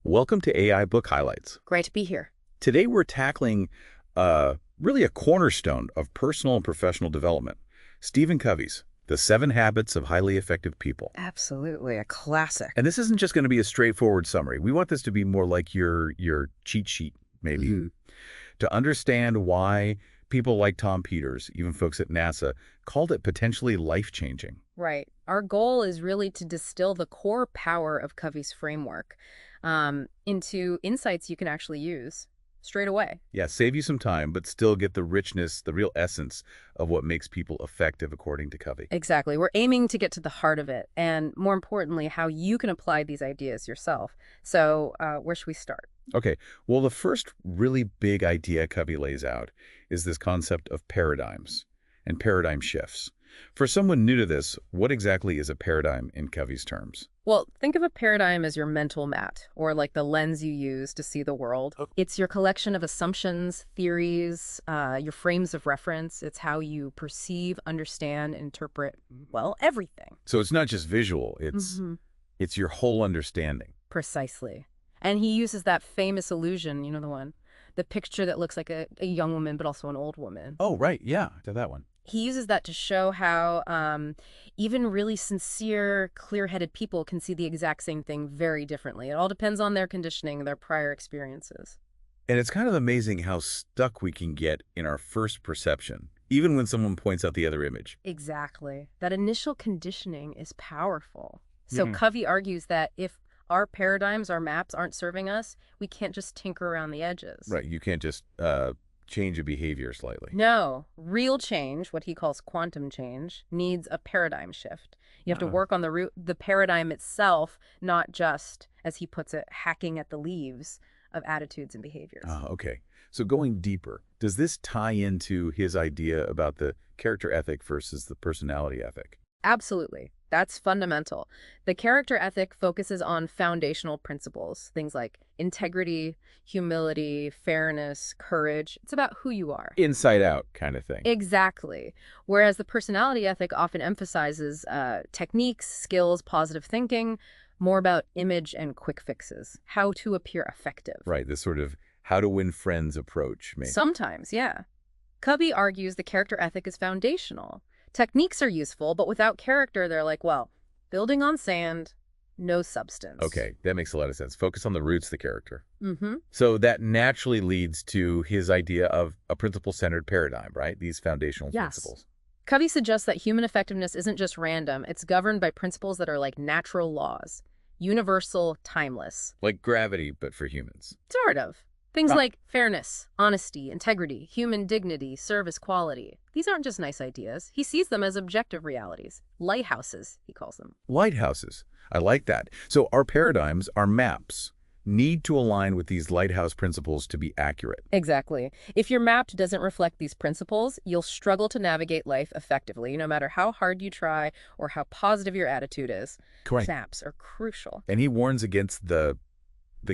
Welcome to AI Book Highlights. Great to be here. Today we're tackling really a cornerstone of personal and professional development, Stephen Covey's The 7 Habits of Highly Effective People. Absolutely, a classic. And this isn't just going to be a straightforward summary. We want this to be more like your cheat sheet, maybe, to understand why people like Tom Peters, even folks at NASA, called it potentially life-changing. Right. Our goal is really to distill the core power of Covey's framework into insights you can actually use straight away. Yeah, save you some time, but still get the richness, the real essence of what makes people effective, according to Covey. Exactly. We're aiming to get to the heart of it, and more importantly, how you can apply these ideas yourself. So where should we start? Okay, well, the first really big idea Covey lays out is this concept of paradigms and paradigm shifts. For someone new to this, what exactly is a paradigm in Covey's terms? Well, think of a paradigm as your mental mat, or like the lens you use to see the world. Okay. It's your collection of assumptions, theories, your frames of reference. It's how you perceive, understand, interpret, well, everything. So it's not just visual, it's your whole understanding. Precisely. And he uses that famous illusion, you know the one, the picture that looks like a young woman but also an old woman. Oh, right, yeah, to that one. He uses that to show how even really sincere, clear-headed people can see the exact same thing very differently. It all depends on their conditioning, their prior experiences. And it's kind of amazing how stuck we can get in our first perception, even when someone points out the other image. Exactly. That initial conditioning is powerful. So Covey argues that if our paradigms, our maps aren't serving us, we can't just tinker around the edges. Right, you can't just change a behavior slightly. No, real change, what he calls quantum change, needs a paradigm shift. You have to work on the paradigm itself, not just, as he puts it, hacking at the leaves of attitudes and behaviors. Okay. So going deeper, does this tie into his idea about the character ethic versus the personality ethic? Absolutely. That's fundamental. The character ethic focuses on foundational principles, things like integrity, humility, fairness, courage. It's about who you are. Inside out kind of thing. Exactly. Whereas the personality ethic often emphasizes techniques, skills, positive thinking, more about image and quick fixes, how to appear effective. Right, this sort of how to win friends approach. Maybe. Sometimes, yeah. Covey argues the character ethic is foundational. Techniques are useful, but without character, they're like, well, building on sand, no substance. Okay, that makes a lot of sense. Focus on the roots of the character. So that naturally leads to his idea of a principle-centered paradigm, right? These foundational principles. Covey suggests that human effectiveness isn't just random. It's governed by principles that are like natural laws, universal, timeless. Like gravity, but for humans. Sort of. Things like fairness, honesty, integrity, human dignity, service quality. These aren't just nice ideas. He sees them as objective realities. Lighthouses, he calls them. Lighthouses. I like that. So our paradigms, our maps, need to align with these lighthouse principles to be accurate. Exactly. If your map doesn't reflect these principles, you'll struggle to navigate life effectively, no matter how hard you try or how positive your attitude is. Correct. Maps are crucial. And he warns against the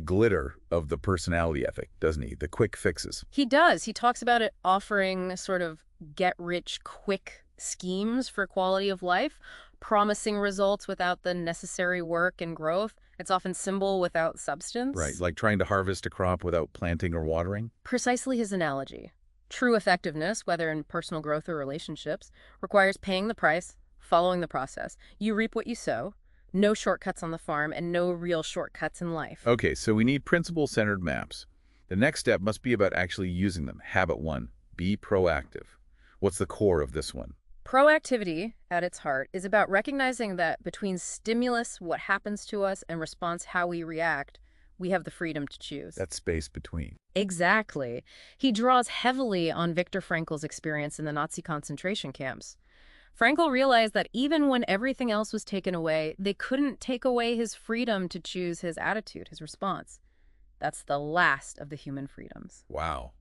glitter of the personality ethic, doesn't he? The quick fixes. He does. He talks about it offering sort of get-rich-quick schemes for quality of life, promising results without the necessary work and growth. It's often symbol without substance. Right, like trying to harvest a crop without planting or watering. Precisely his analogy. True effectiveness, whether in personal growth or relationships, requires paying the price, following the process. You reap what you sow. No shortcuts on the farm, and no real shortcuts in life. Okay, so we need principle-centered maps. The next step must be about actually using them. Habit 1, be proactive. What's the core of this one? Proactivity, at its heart, is about recognizing that between stimulus, what happens to us, and response, how we react, we have the freedom to choose. That space between. Exactly. He draws heavily on Viktor Frankl's experience in the Nazi concentration camps. Frankl realized that even when everything else was taken away, they couldn't take away his freedom to choose his attitude, his response. That's the last of the human freedoms. Wow.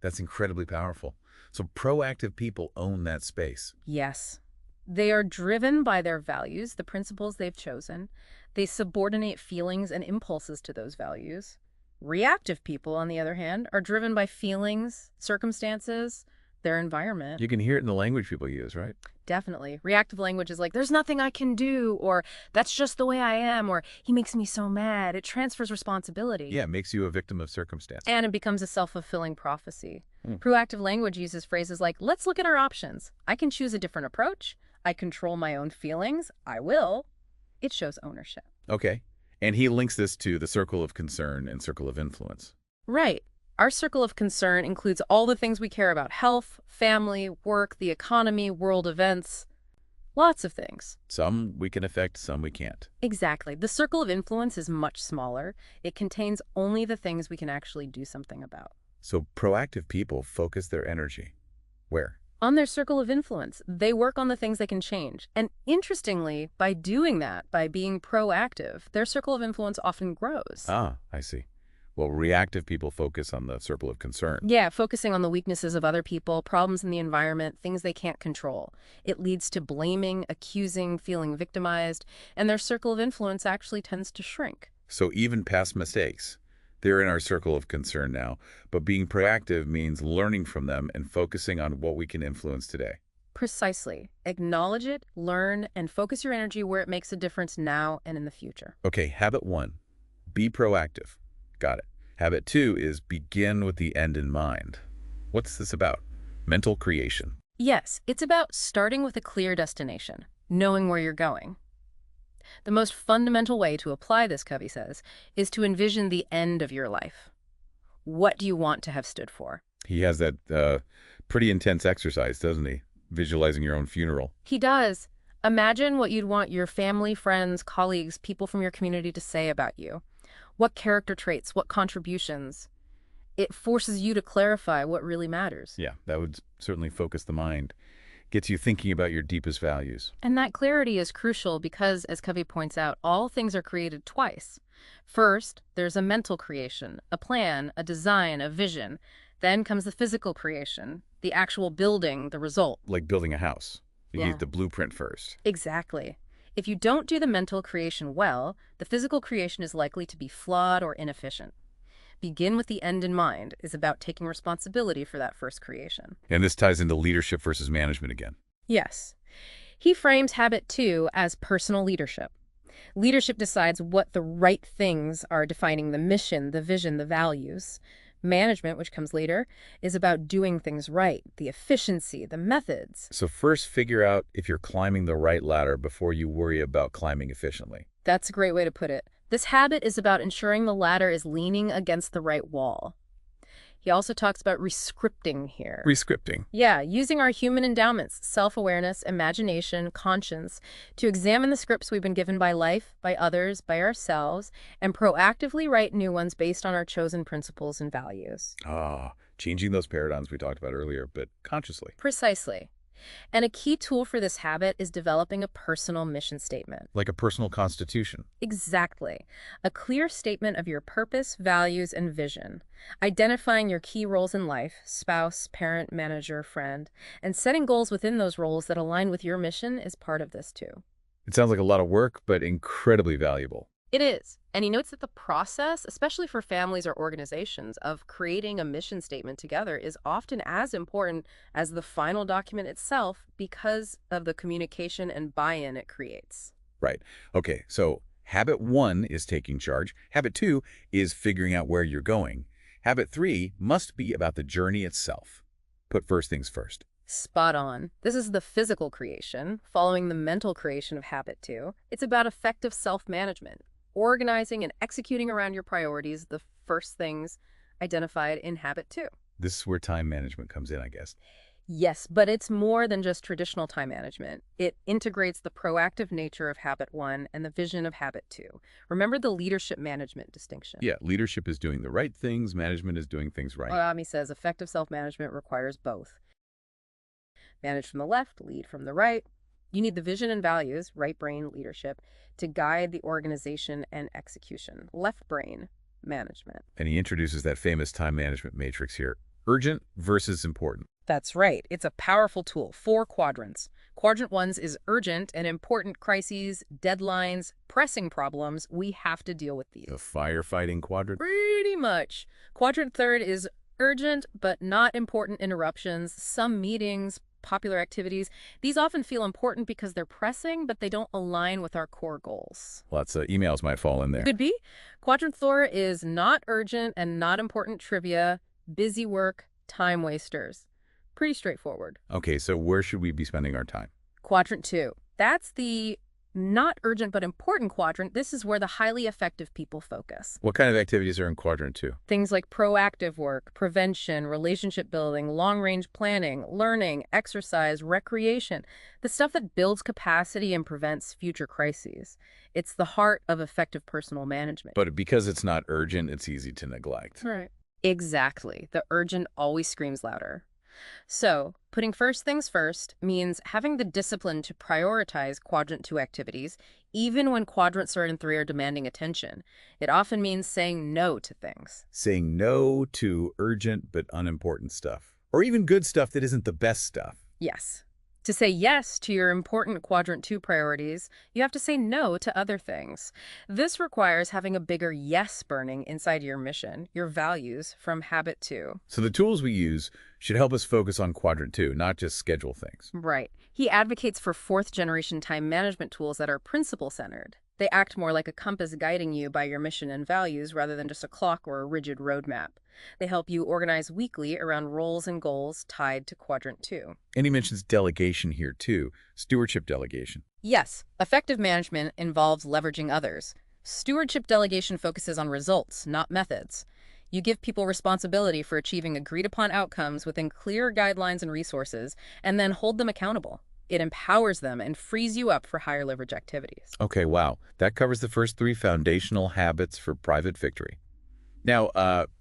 That's incredibly powerful. So proactive people own that space. Yes. They are driven by their values, the principles they've chosen. They subordinate feelings and impulses to those values. Reactive people, on the other hand, are driven by feelings, circumstances, their environment. You can hear it in the language people use, right? Definitely. Reactive language is like, there's nothing I can do, or that's just the way I am, or he makes me so mad. It transfers responsibility. Yeah, it makes you a victim of circumstance. And it becomes a self-fulfilling prophecy. Hmm. Proactive language uses phrases like, let's look at our options. I can choose a different approach. I control my own feelings. I will. It shows ownership. Okay. And he links this to the circle of concern and circle of influence. Right. Our circle of concern includes all the things we care about: health, family, work, the economy, world events. Lots of things. Some we can affect, some we can't. Exactly. The circle of influence is much smaller. It contains only the things we can actually do something about. So proactive people focus their energy. Where? On their circle of influence, they work on the things they can change. And interestingly, by doing that, by being proactive, their circle of influence often grows. Ah, I see. Well, reactive people focus on the circle of concern. Yeah, focusing on the weaknesses of other people, problems in the environment, things they can't control. It leads to blaming, accusing, feeling victimized, and their circle of influence actually tends to shrink. So even past mistakes, they're in our circle of concern now. But being proactive means learning from them and focusing on what we can influence today. Precisely. Acknowledge it, learn, and focus your energy where it makes a difference now and in the future. Okay, habit 1, be proactive. Got it. Habit 2 is begin with the end in mind. What's this about? Mental creation. Yes, it's about starting with a clear destination, knowing where you're going. The most fundamental way to apply this, Covey says, is to envision the end of your life. What do you want to have stood for? He has that pretty intense exercise, doesn't he? Visualizing your own funeral. He does. Imagine what you'd want your family, friends, colleagues, people from your community to say about you. What character traits, what contributions? It forces you to clarify what really matters. Yeah, that would certainly focus the mind. Gets you thinking about your deepest values. And that clarity is crucial because, as Covey points out, all things are created twice. First, there's a mental creation, a plan, a design, a vision. Then comes the physical creation, the actual building, the result. Like building a house. You Yeah. need the blueprint first. Exactly. If you don't do the mental creation well, the physical creation is likely to be flawed or inefficient. Begin with the end in mind is about taking responsibility for that first creation. And this ties into leadership versus management again. Yes. He frames habit 2 as personal leadership. Leadership decides what the right things are, defining the mission, the vision, the values. Management, which comes later, is about doing things right, the efficiency, the methods. So first figure out if you're climbing the right ladder before you worry about climbing efficiently. That's a great way to put it. This habit is about ensuring the ladder is leaning against the right wall. He also talks about rescripting here. Rescripting. Yeah, using our human endowments, self-awareness, imagination, conscience, to examine the scripts we've been given by life, by others, by ourselves, and proactively write new ones based on our chosen principles and values. Ah, changing those paradigms we talked about earlier, but consciously. Precisely. And a key tool for this habit is developing a personal mission statement. Like a personal constitution. Exactly. A clear statement of your purpose, values, and vision. Identifying your key roles in life, spouse, parent, manager, friend, and setting goals within those roles that align with your mission is part of this too. It sounds like a lot of work, but incredibly valuable. It is. And he notes that the process, especially for families or organizations, of creating a mission statement together is often as important as the final document itself because of the communication and buy-in it creates. Right. Okay, so habit 1 is taking charge. Habit 2 is figuring out where you're going. Habit 3 must be about the journey itself. Put first things first. Spot on. This is the physical creation, following the mental creation of habit 2. It's about effective self-management, organizing and executing around your priorities, the first things identified in habit 2. This is where time management comes in, I guess. Yes, but it's more than just traditional time management. It integrates the proactive nature of habit 1 and the vision of habit 2. Remember the leadership management distinction. Yeah, leadership is doing the right things, management is doing things right. Ami says effective self-management requires both. Manage from the left, lead from the right. You need the vision and values, right brain leadership, to guide the organization and execution. Left brain management. And he introduces that famous time management matrix here. Urgent versus important. That's right. It's a powerful tool. 4 quadrants. Quadrant 1 is urgent and important crises, deadlines, pressing problems. We have to deal with these. The firefighting quadrant. Pretty much. Quadrant 3 is Urgent but not important interruptions, some meetings, popular activities, these often feel important because they're pressing, but they don't align with our core goals. Lots of emails might fall in there. Could be. Quadrant 4 is not urgent and not important trivia, busy work, time wasters. Pretty straightforward. Okay, so where should we be spending our time? Quadrant 2. That's the not urgent but important quadrant. This is where the highly effective people focus. What kind of activities are in quadrant 2? Things like proactive work, prevention, relationship building, long-range planning, learning, exercise, recreation, the stuff that builds capacity and prevents future crises. It's the heart of effective personal management. But because it's not urgent, it's easy to neglect. Right. Exactly. The urgent always screams louder. So, putting first things first means having the discipline to prioritize quadrant 2 activities, even when quadrants are in 3 are demanding attention. It often means saying no to things. Saying no to urgent but unimportant stuff. Or even good stuff that isn't the best stuff. Yes. To say yes to your important quadrant 2 priorities, you have to say no to other things. This requires having a bigger yes burning inside your mission, your values, from habit 2. So the tools we use should help us focus on quadrant 2, not just schedule things. Right. He advocates for fourth-generation time management tools that are principle-centered. They act more like a compass guiding you by your mission and values rather than just a clock or a rigid roadmap. They help you organize weekly around roles and goals tied to quadrant 2. And he mentions delegation here too, stewardship delegation. Yes, effective management involves leveraging others. Stewardship delegation focuses on results, not methods. You give people responsibility for achieving agreed-upon outcomes within clear guidelines and resources, and then hold them accountable. It empowers them and frees you up for higher leverage activities. Okay, wow. That covers the first 3 foundational habits for private victory. Now,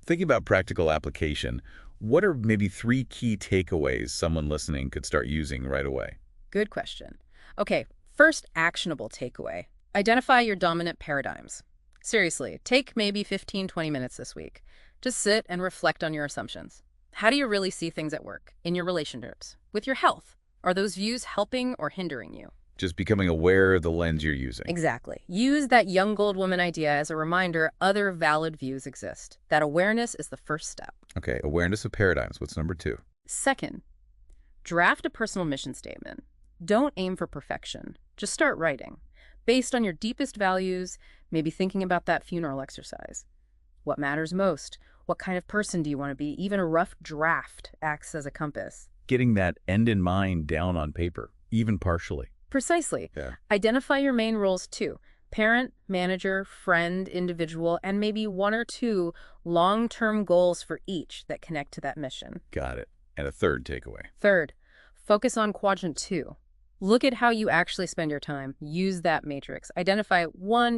thinking about practical application, what are maybe 3 key takeaways someone listening could start using right away? Good question. Okay, first actionable takeaway. Identify your dominant paradigms. Seriously, take maybe 15-20 minutes this week. Just sit and reflect on your assumptions. How do you really see things at work, in your relationships, with your health? Are those views helping or hindering you? Just becoming aware of the lens you're using. Exactly. Use that young gold woman idea as a reminder other valid views exist. That awareness is the first step. Okay, awareness of paradigms. What's number 2? Second, draft a personal mission statement. Don't aim for perfection. Just start writing. Based on your deepest values, maybe thinking about that funeral exercise. What matters most? What kind of person do you want to be? Even a rough draft acts as a compass. Getting that end in mind down on paper, even partially. Precisely. Yeah. Identify your main roles too. Parent, manager, friend, individual, and maybe 1 or 2 long-term goals for each that connect to that mission. Got it. And a third takeaway. Third, focus on quadrant 2. Look at how you actually spend your time. Use that matrix. Identify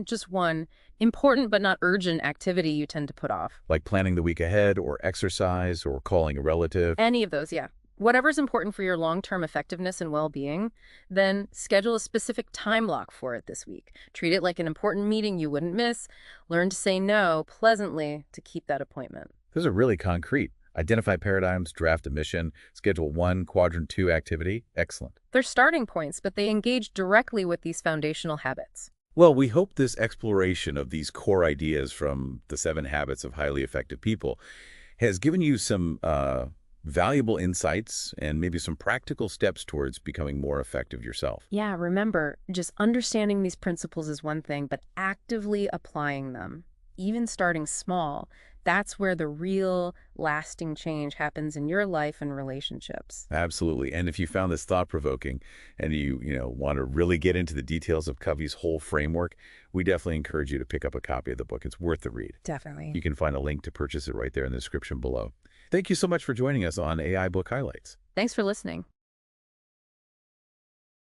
just one, important but not urgent activity you tend to put off. Like planning the week ahead, or exercise, or calling a relative. Any of those, yeah. Whatever's important for your long-term effectiveness and well-being, then schedule a specific time block for it this week. Treat it like an important meeting you wouldn't miss. Learn to say no pleasantly to keep that appointment. Those are really concrete. Identify paradigms, draft a mission, schedule 1 quadrant 2 activity. Excellent. They're starting points, but they engage directly with these foundational habits. Well, we hope this exploration of these core ideas from the 7 habits of highly effective people has given you some valuable insights and maybe some practical steps towards becoming more effective yourself. Yeah, remember, just understanding these principles is one thing, but actively applying them, even starting small, that's where the real lasting change happens in your life and relationships. Absolutely. And if you found this thought-provoking and you want to really get into the details of Covey's whole framework, we definitely encourage you to pick up a copy of the book. It's worth the read. Definitely. You can find a link to purchase it right there in the description below. Thank you so much for joining us on AI Book Highlights. Thanks for listening.